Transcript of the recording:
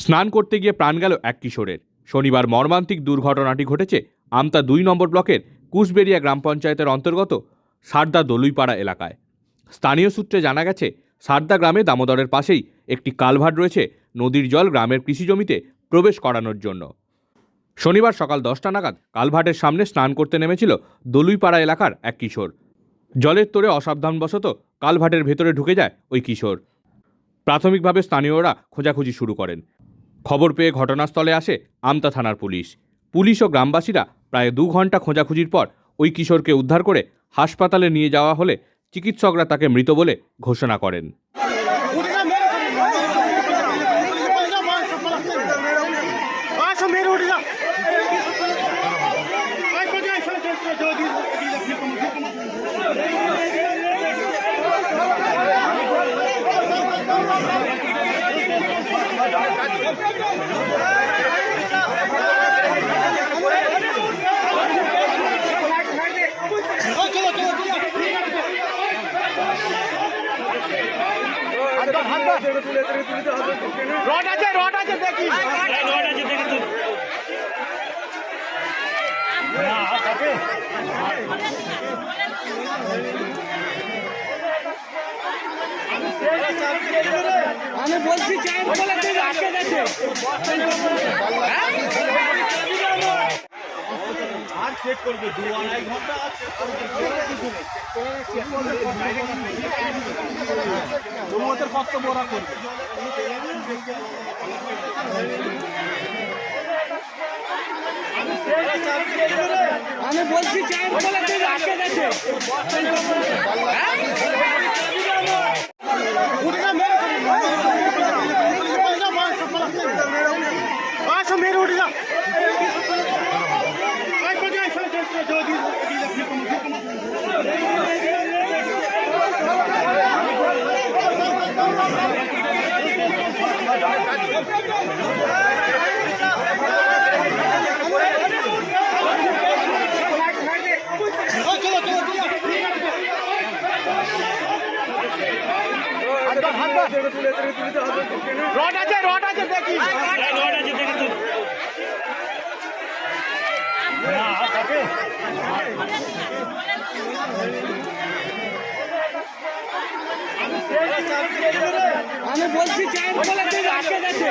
স্নান করতে গিয়ে প্রাণ গেল এক কিশোরের। শনিবার মর্মান্তিক দুর্ঘটনাটি ঘটেছে আমতা 2 নম্বর ব্লকের কুশবেড়িয়া গ্রাম পঞ্চায়েতের অন্তর্গত সারদা দলুইপাড়া এলাকায়। স্থানীয় সূত্রে জানা গেছে, সারদা গ্রামে দামোদরের পাশেই একটি কালভার্ট রয়েছে নদীর জল গ্রামের কৃষি জমিতে প্রবেশ করানোর জন্য। শনিবার সকাল 10টা নাগাদ কালভার্টের সামনে স্নান করতে নেমেছিল দলুইপাড়া এলাকার এক কিশোর। জলের তোড়ে অসাবধানবশত কালভার্টের ভেতরে ঢুকে যায় ওই কিশোর। প্রাথমিকভাবে স্থানীয়রা খোঁজাখুঁজি শুরু করেন। খবর পেয়ে ঘটনাস্থলে আসে আমতা থানার পুলিশ ও গ্রামবাসীরা প্রায় 2 ঘন্টা খোঁজাখুঁজির পর ওই কিশোরকে উদ্ধার করে হাসপাতালে নিয়ে যাওয়া হলে চিকিৎসকরা তাকে মৃত বলে ঘোষণা করেন। রড আছে দেখি আমি বলছি চাই বলে তুই আটকে গেছে আর চেক করবে 2-2.5 ঘন্টা আছে তোমাদের কত বড় করবে আমি বলছি চাই বলে তুই আটকে গেছে মেরে উঠে যা রড আছে দেখি আমি বলছি চাই বলে তুই আটকে গেছে